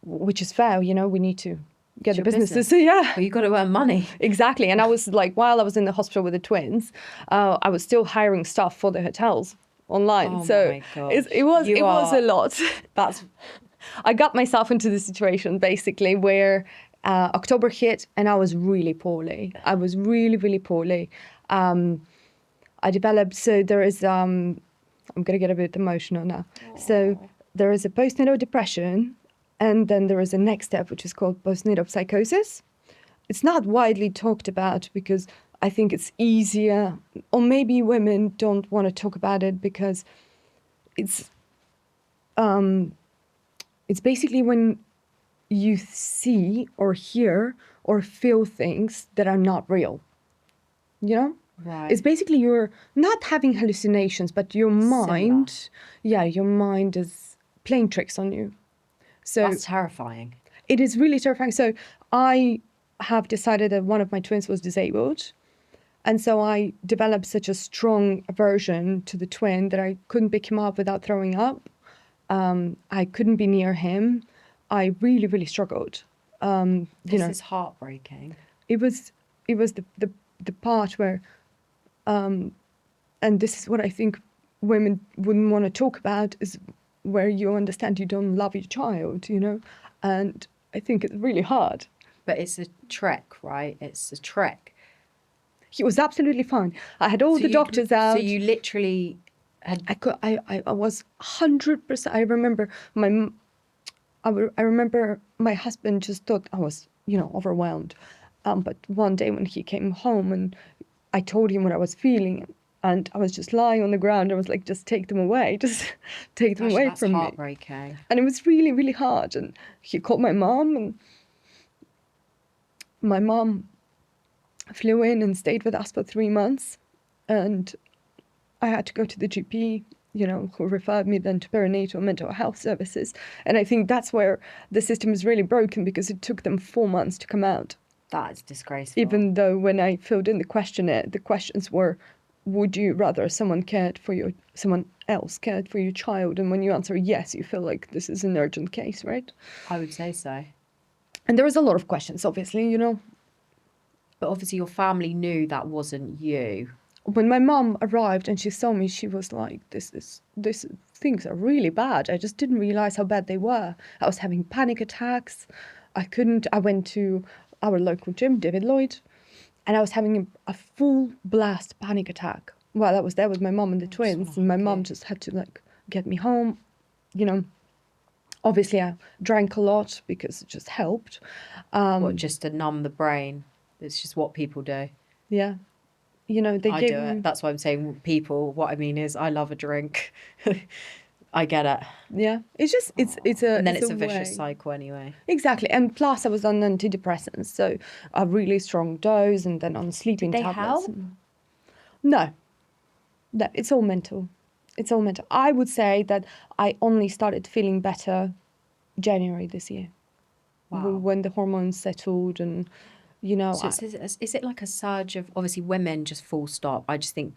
which is fair. We need to get the businesses. So yeah. Well, you got to earn money. Exactly. And I was like, while I was in the hospital with the twins, I was still hiring staff for the hotels online. Oh so my gosh. it was a lot. That's. I got myself into the situation basically where October hit and I was really poorly. I was really, really poorly. I developed, so there is, I'm going to get a bit emotional now. Aww. So there is a postnatal depression, and then there is a next step, which is called Post Natal Psychosis. It's not widely talked about because I think it's easier, or maybe women don't want to talk about it because it's basically when you see or hear or feel things that are not real. Right. It's basically you're not having hallucinations, but your mind, your mind is playing tricks on you. So that's terrifying. It is really terrifying. So I have decided that one of my twins was disabled. And so I developed such a strong aversion to the twin that I couldn't pick him up without throwing up. I couldn't be near him. I really, really struggled. This is heartbreaking. It was the part where, and this is what I think women wouldn't want to talk about, is where you understand you don't love your child, and I think it's really hard. But it's a trick, right? It's a trick. He was absolutely fine. I had all the doctors out. So you literally had... I was 100%. I remember my husband just thought I was, overwhelmed. But one day when he came home and I told him what I was feeling, and I was just lying on the ground, I was like, just take them away. Just take them away from me. That's heartbreaking. And it was really, really hard. And he called my mom, and my mom flew in and stayed with us for 3 months. And I had to go to the GP, who referred me then to perinatal mental health services. And I think that's where the system is really broken, because it took them 4 months to come out. That's disgraceful. Even though when I filled in the questionnaire, the questions were, would you rather someone else cared for your child? And when you answer yes, you feel like this is an urgent case, right? I would say so. And there was a lot of questions, obviously, But obviously your family knew that wasn't you. When my mom arrived and she saw me, she was like, this things are really bad. I just didn't realize how bad they were. I was having panic attacks. I went to our local gym, David Lloyd, and I was having a full blast panic attack while I was there with my mom and the twins. And my mom just had to get me home. Obviously, I drank a lot because it just helped. Just to numb the brain. It's just what people do. Yeah. They I gave do me... it. That's why I'm saying people. What I mean is, I love a drink. I get it. Yeah. It's just, And then it's it's a a vicious way. cycle anyway. Exactly. And plus I was on antidepressants, so a really strong dose, and then on sleeping Did they tablets. help? No, it's all mental. It's all mental. I would say that I only started feeling better January this year. Wow. When the hormones settled, and So is it like a surge of, obviously women, just full stop. I just think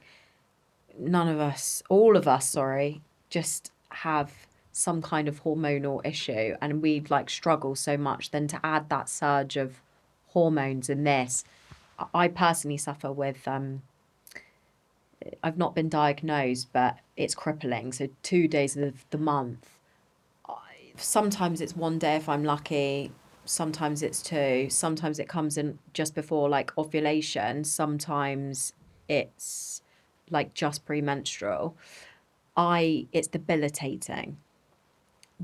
all of us, sorry, just have some kind of hormonal issue, and we like struggle so much. Then to add that surge of hormones in this, I personally suffer with I've not been diagnosed, but it's crippling. So 2 days of the month. Sometimes it's one day if I'm lucky. Sometimes it's two. Sometimes it comes in just before like ovulation. Sometimes it's like just premenstrual. It's debilitating.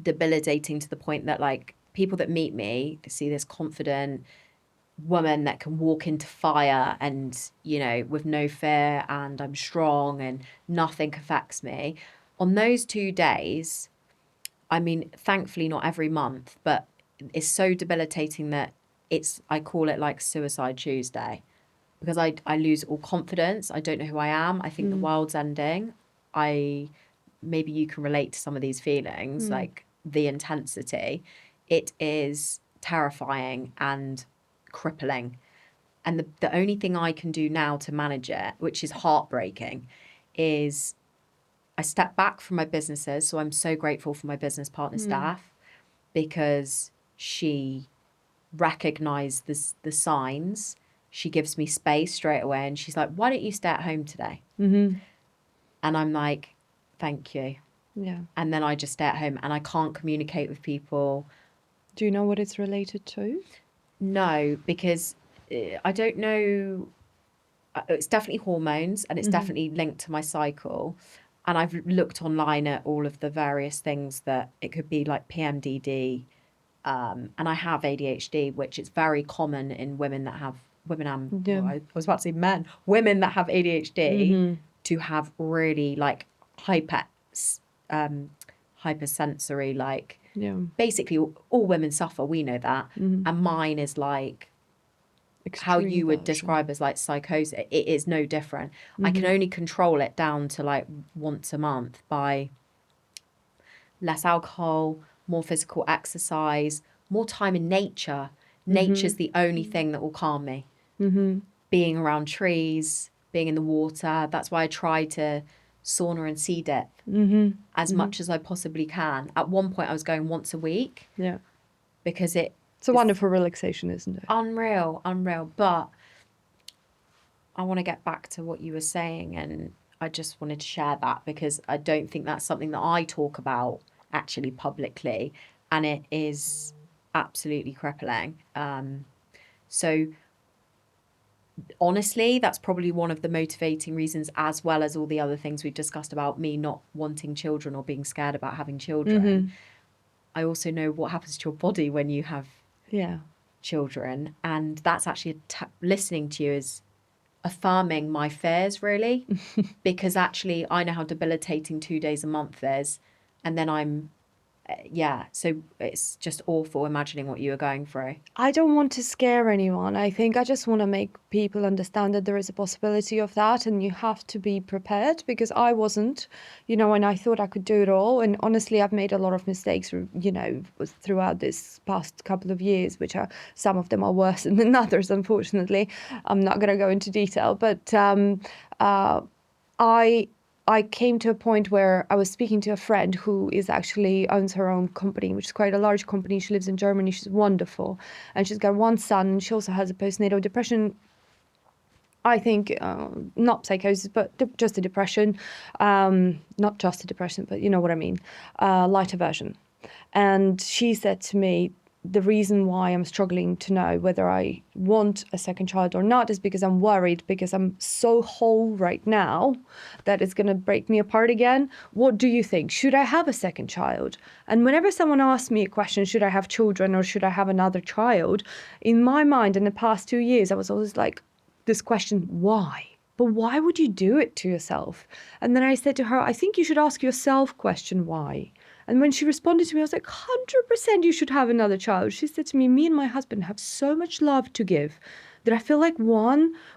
Debilitating to the point that like people that meet me, they see this confident woman that can walk into fire and, with no fear, and I'm strong and nothing affects me. On those 2 days, I mean, thankfully not every month, but it's so debilitating that I call it like Suicide Tuesday, because I lose all confidence. I don't know who I am. I think the world's ending. Maybe you can relate to some of these feelings, like the intensity. It is terrifying and crippling. And the only thing I can do now to manage it, which is heartbreaking, is I step back from my businesses. So I'm so grateful for my business partner Steph, because she recognized the signs. She gives me space straight away, and she's like, why don't you stay at home today? Mm-hmm. And I'm like, thank you. Yeah. And then I just stay at home, and I can't communicate with people. Do you know what it's related to? No, because I don't know. It's definitely hormones, and it's definitely linked to my cycle. And I've looked online at all of the various things that it could be, like PMDD. And I have ADHD, which is very common in women that have Yeah. I was about to say men, women that have ADHD, to have really like hypersensory, like Yeah. basically all women suffer. We know that. And mine is like how Extreme you would version. describe as like psychosis. It is no different. I can only control it down to like once a month by less alcohol, more physical exercise, more time in nature. Nature's the only thing that will calm me. Being around trees, being in the water. That's why I try to sauna and sea dip as much as I possibly can. At one point, I was going once a week. Yeah. Because it's a wonderful relaxation, isn't it? Unreal. But I want to get back to what you were saying, and I just wanted to share that because I don't think that's something that I talk about actually publicly, and it is absolutely crippling. So honestly, that's probably one of the motivating reasons, as well as all the other things we've discussed about me not wanting children or being scared about having children. I also know what happens to your body when you have children, and that's actually listening to you is affirming my fears, really. Because actually I know how debilitating 2 days a month is, and then I'm so it's just awful imagining what you were going through. I don't want to scare anyone. I think I just want to make people understand that there is a possibility of that, and you have to be prepared, because I wasn't, and I thought I could do it all. And honestly, I've made a lot of mistakes, throughout this past couple of years, which are, some of them are worse than others, unfortunately. I'm not going to go into detail, but I came to a point where I was speaking to a friend who actually owns her own company, which is quite a large company. She lives in Germany. She's wonderful. And she's got one son. She also has a postnatal depression. I think not psychosis, but just a depression. Not just a depression, but you know what I mean. Lighter version. And she said to me, the reason why I'm struggling to know whether I want a second child or not is because I'm worried, because I'm so whole right now that it's going to break me apart again. What do you think? Should I have a second child? And whenever someone asks me a question, should I have children or should I have another child? In my mind, in the past 2 years, I was always like, this question, why? But why would you do it to yourself? And then I said to her, I think you should ask yourself question why. And when she responded to me, I was like, 100% you should have another child. She said to me and my husband have so much love to give that I feel like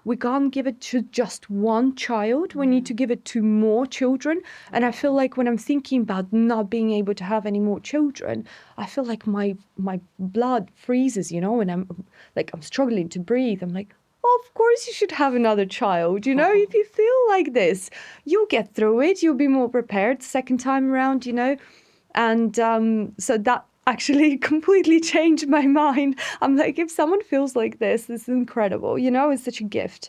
we can't give it to just one child. We need to give it to more children. And I feel like when I'm thinking about not being able to have any more children, I feel like my blood freezes, and I'm struggling to breathe. I'm like, of course you should have another child. If you feel like this, you'll get through it. You'll be more prepared second time around, And so that actually completely changed my mind. I'm like, if someone feels like this is incredible. It's such a gift.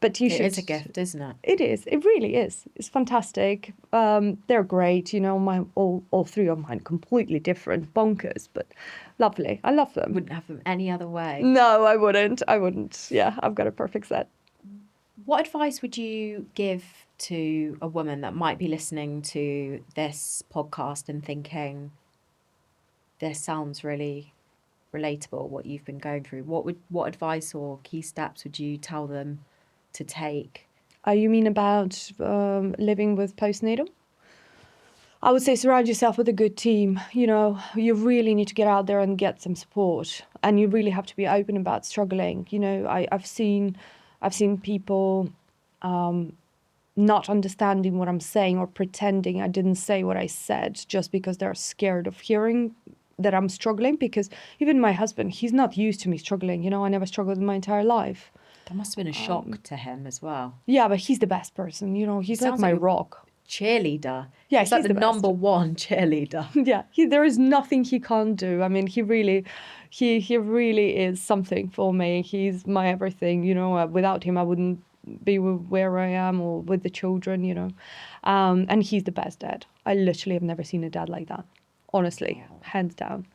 But you should. It is a gift, isn't it? It is. It really is. It's fantastic. They're great. All three of mine completely different, bonkers, but lovely. I love them. Wouldn't have them any other way. No, I wouldn't. Yeah, I've got a perfect set. What advice would you give to a woman that might be listening to this podcast and thinking, this sounds really relatable, what you've been going through? What advice or key steps would you tell them to take? You mean about living with postnatal? I would say surround yourself with a good team. You really need to get out there and get some support, and you really have to be open about struggling. I've seen people not understanding what I'm saying or pretending I didn't say what I said just because they're scared of hearing that I'm struggling. Because even my husband, he's not used to me struggling. I never struggled in my entire life. That must have been a shock to him as well. Yeah, but he's the best person. He's like my rock. Cheerleader. Yeah, he's like the number one cheerleader. Yeah, there is nothing he can't do. I mean, he really is something for me. He's my everything. Without him, I wouldn't be where I am or with the children. And he's the best dad. I literally have never seen a dad like that. Honestly, hands down.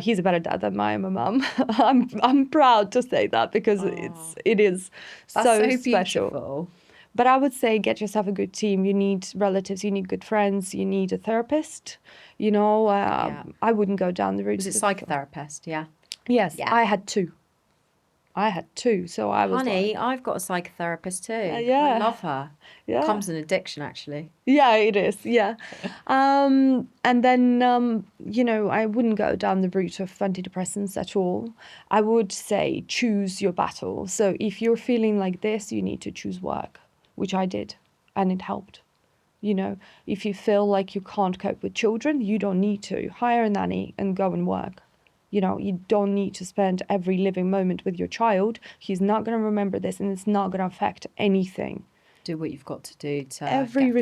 He's a better dad than I am a mum. I'm proud to say that because it is so special. Beautiful. But I would say get yourself a good team. You need relatives, you need good friends, you need a therapist. I wouldn't go down the route. Was it psychotherapist? Yeah. Yes, yeah. I had two. So I was Honey, I've got a psychotherapist too. Yeah. I love her. Yeah. Becomes an addiction, actually. Yeah, it is. Yeah. And then, I wouldn't go down the route of antidepressants at all. I would say choose your battle. So if you're feeling like this, you need to choose work, which I did, and it helped. If you feel like you can't cope with children, you don't need to. Hire a nanny and go and work. You don't need to spend every living moment with your child. He's not going to remember this, and it's not going to affect anything. Do what you've got to do to every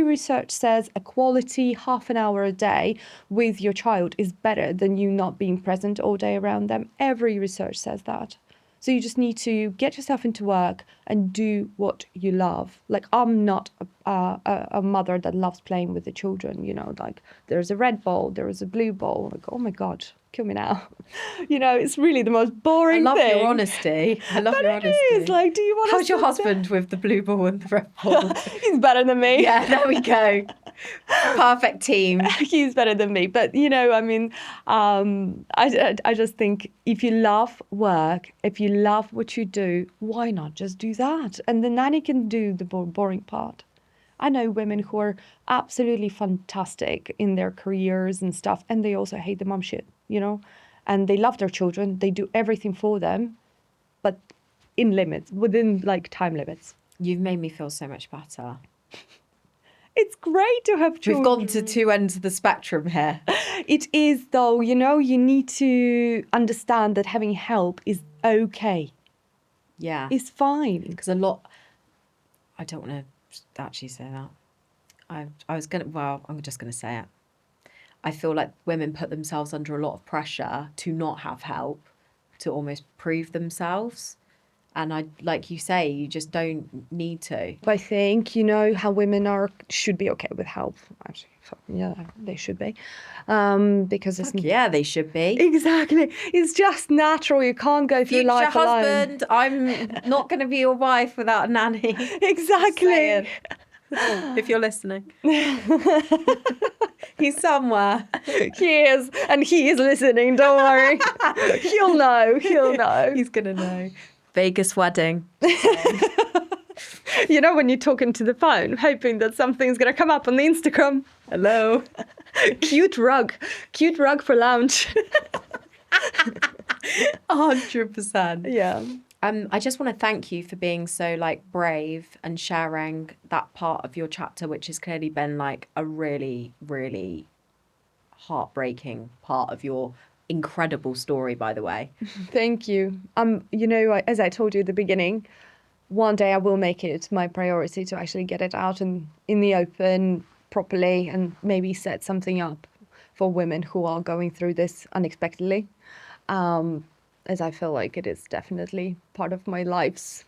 research says a quality half an hour a day with your child is better than you not being present all day around them. Every research says that. So you just need to get yourself into work and do what you love. Like, I'm not a mother that loves playing with the children, like there's a red ball, there is a blue ball. Like, oh my God, kill me now. It's really the most boring thing. I love your honesty. It is. Like, do you want How's your husband with the blue ball and the red ball? He's better than me. Yeah, there we go. Perfect team. He's better than me. But, I just think if you love work, if you love what you do, why not just do that? And the nanny can do the boring part. I know women who are absolutely fantastic in their careers and stuff, and they also hate the mum shit, and they love their children. They do everything for them, but in limits, within time limits. You've made me feel so much better. It's great to have children. We've gone to two ends of the spectrum here. It is, though. You need to understand that having help is okay. Yeah. It's fine. Because I don't want to actually say that. I'm just going to say it. I feel like women put themselves under a lot of pressure to not have help, to almost prove themselves. And I, like you say, you just don't need to. I think, how women should be okay with help. Actually, yeah, they should be. Because it's Yeah, they should be. exactly. It's just natural. You can't go through Future life alone. husband, I'm not going to be your wife without a nanny. Exactly. If you're listening. He's somewhere. He is, and he is listening. Don't worry. He'll know. He'll know. He's going to know. Vegas wedding. When you're talking to the phone, hoping that something's going to come up on the Instagram. Hello. Cute rug for lounge. 100%. Yeah. I just want to thank you for being so brave and sharing that part of your chapter, which has clearly been a really, really heartbreaking part of your incredible story, by the way. Thank you. As I told you at the beginning, one day I will make it my priority to actually get it out in the open properly and maybe set something up for women who are going through this unexpectedly. As I feel like it is definitely part of my life's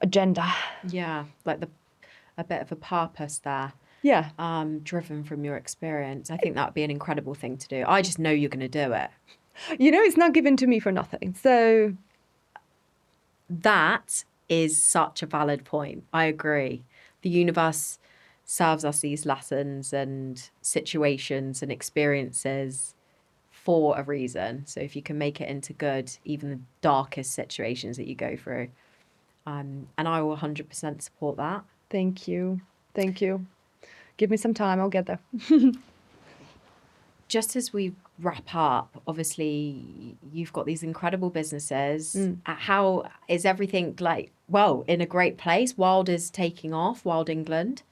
agenda. Yeah, a bit of a purpose there. Yeah. Driven from your experience. I think that would be an incredible thing to do. I just know you're going to do it. It's not given to me for nothing. So that is such a valid point. I agree. The universe serves us these lessons and situations and experiences for a reason. So if you can make it into good, even the darkest situations that you go through. And I will 100% support that. Thank you. Give me some time, I'll get there. Just as we wrap up, obviously you've got these incredible businesses. How is everything in a great place? Wild is taking off, Wild England.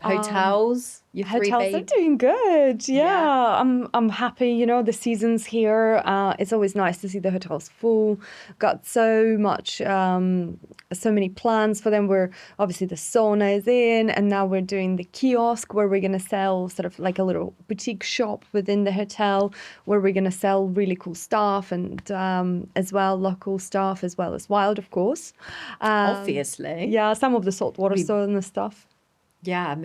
Hotels, your three hotels are doing good. Yeah. I'm happy. The season's here. It's always nice to see the hotels full. Got so many plans for them. We're obviously the sauna is in, and now we're doing the kiosk where we're gonna sell sort of like a little boutique shop within the hotel where we're gonna sell really cool stuff and as well local stuff as well as wild, of course. Obviously. Yeah, some of the saltwater sauna stuff. Yeah.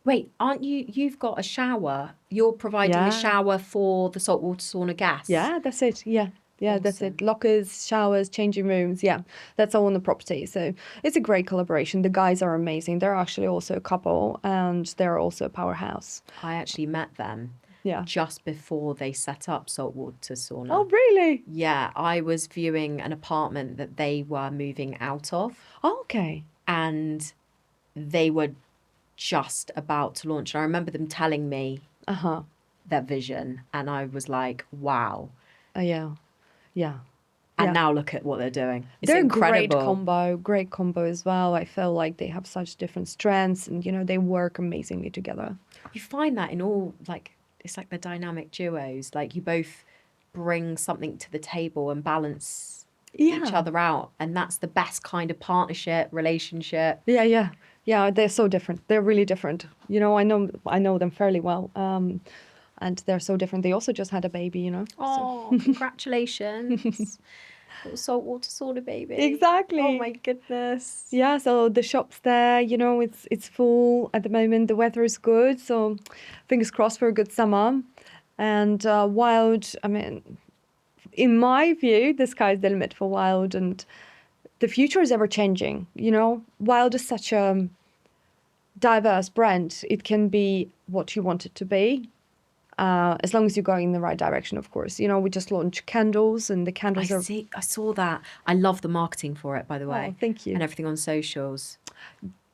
Wait, aren't you've got a shower? You're providing a shower for the saltwater sauna guests? Yeah, that's it. Yeah, awesome. That's it. Lockers, showers, changing rooms. Yeah, that's all on the property. So it's a great collaboration. The guys are amazing. They're actually also a couple and they're also a powerhouse. I actually met them just before they set up saltwater sauna. Oh, really? Yeah, I was viewing an apartment that they were moving out of. Oh, okay. And they were just about to launch. And I remember them telling me their vision. And I was like, wow. Yeah. And now look at what they're doing. It's they're incredible. Great combo as well. I feel like they have such different strengths and, they work amazingly together. You find that in all, it's like the dynamic duos. You both bring something to the table and balance each other out. And that's the best kind of partnership, relationship. Yeah, they're so different. They're really different. I know them fairly well. And they're so different. They also just had a baby, Oh, so. Congratulations. Little saltwater sauna baby. Exactly. Oh my goodness. Yeah, so the shop's there, it's full at the moment. The weather is good, so fingers crossed for a good summer. And Wild, in my view, the sky's the limit for Wild, and the future is ever changing. Wild is such a diverse brand. It can be what you want it to be, as long as you're going in the right direction, of course. We just launched candles, and the candles I saw that. I love the marketing for it, by the way. Oh, thank you. And everything on socials.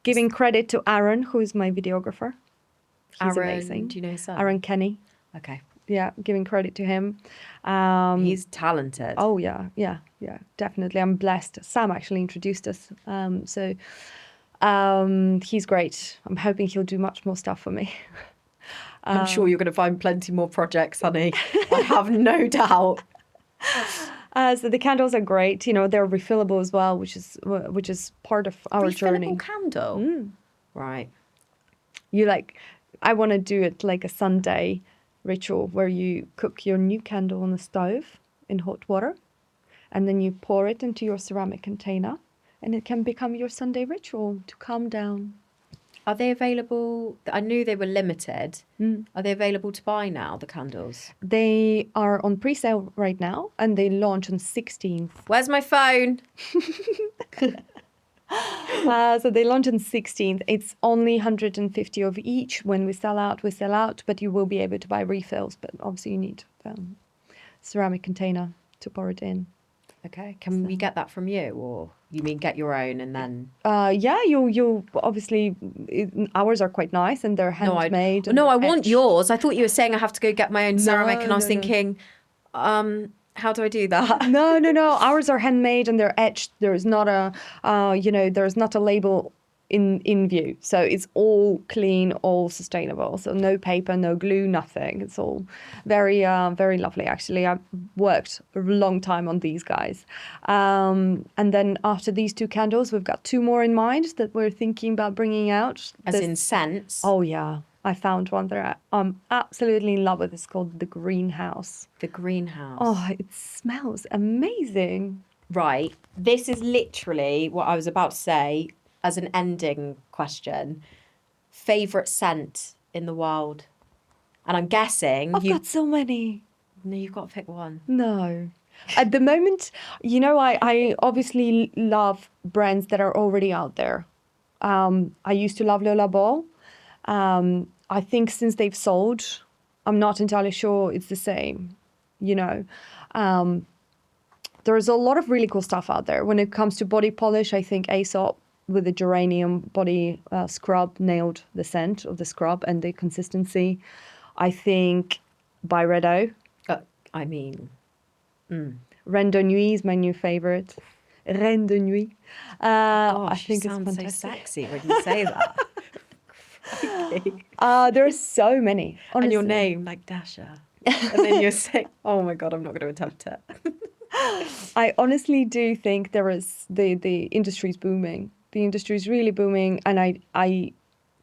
Giving credit to Aaron, who is my videographer. He's Aaron, amazing. Do you know his son? Aaron Kenny. Okay. Yeah, giving credit to him. He's talented. Oh, yeah, definitely. I'm blessed. Sam actually introduced us. He's great. I'm hoping he'll do much more stuff for me. I'm sure you're going to find plenty more projects, honey. I have no doubt. So the candles are great. They're refillable as well, which is part of our journey. Refillable candle? Right. I want to do it like a Sunday ritual where you cook your new candle on the stove in hot water, and then you pour it into your ceramic container, and it can become your Sunday ritual to calm down. Are they available? I knew they were limited. Mm. Are they available to buy now, the candles? They are on pre-sale right now, and they launch on 16th. Where's my phone? So they launch on 16th. It's only 150 of each. When we sell out, but you will be able to buy refills. But obviously you need ceramic container to pour it in. Okay. Can we get that from you, or you mean get your own and then? Yeah, you obviously, ours are quite nice and they're handmade. No, I want etched. yours. I thought you were saying I have to go get my own ceramic, and I was no. thinking, how do I do that? No. Ours are handmade and they're etched. There's not a, there's not a label in view. So it's all clean, all sustainable. So no paper, no glue, nothing. It's all very, very lovely. Actually, I've worked a long time on these guys. And then after these 2 candles, we've got 2 more in mind that we're thinking about bringing out. As in scents? Oh, yeah. I found one that I'm absolutely in love with. It's called the Greenhouse. The Greenhouse. Oh, it smells amazing. Right. This is literally what I was about to say as an ending question. Favourite scent in the world? And I'm guessing I've got so many. No, you've got to pick one. No. At the moment, I obviously love brands that are already out there. I used to love Le Labo. I think since they've sold, I'm not entirely sure it's the same, There's a lot of really cool stuff out there. When it comes to body polish, I think Aesop with the geranium body scrub nailed the scent of the scrub and the consistency. I think Byredo. Reine de Nuit is my new favorite. Reine de Nuit. Gosh, I think you it's sound fantastic. so sexy when you say that. There are so many. Honestly. And your name, like Dasha. And then you're saying, oh my God, I'm not going to attempt it. I honestly do think there is the industry's booming. The industry is really booming, and I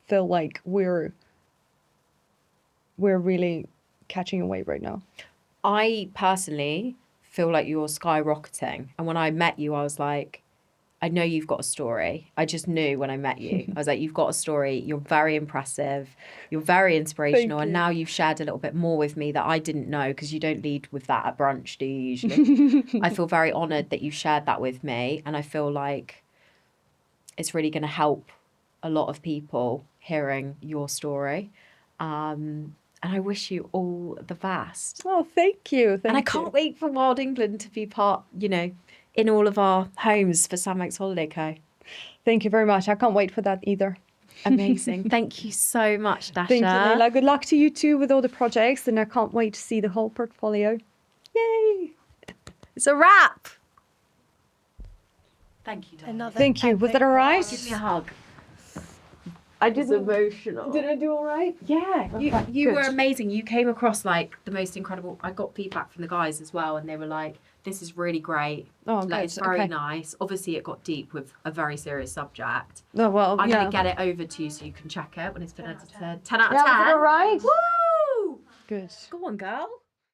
feel like we're really catching a wave right now. I personally feel like you're skyrocketing. And when I met you, I was like, I know you've got a story. I just knew when I met you. I was like, you've got a story. You're very impressive. You're very inspirational. And now you've shared a little bit more with me that I didn't know, because you don't lead with that at brunch, do you usually? I feel very honoured that you shared that with me. And I feel like it's really going to help a lot of people hearing your story. And I wish you all the best. Oh, thank you. And I can't wait for Wild England to be part, in all of our homes for Sandbanks Holiday Co. Thank you very much. I can't wait for that either. Amazing. Thank you so much, Dasha. Thank you, Leila. Good luck to you too with all the projects, and I can't wait to see the whole portfolio. Yay! It's a wrap. Thank you, darling. Thank you. Was that all right? Give me a hug. I did emotional. Did I do all right? Yeah, you Good. were amazing. You came across like the most incredible. I got feedback from the guys as well, and they were like, "This is really great. Oh, like, good. it's very Okay. nice." Obviously, it got deep with a very serious subject. Oh, well, I'm yeah. gonna get it over to you so you can check it when it's been edited. 10 out of 10. Yeah, was it all right? Woo! Good. Go on, girl.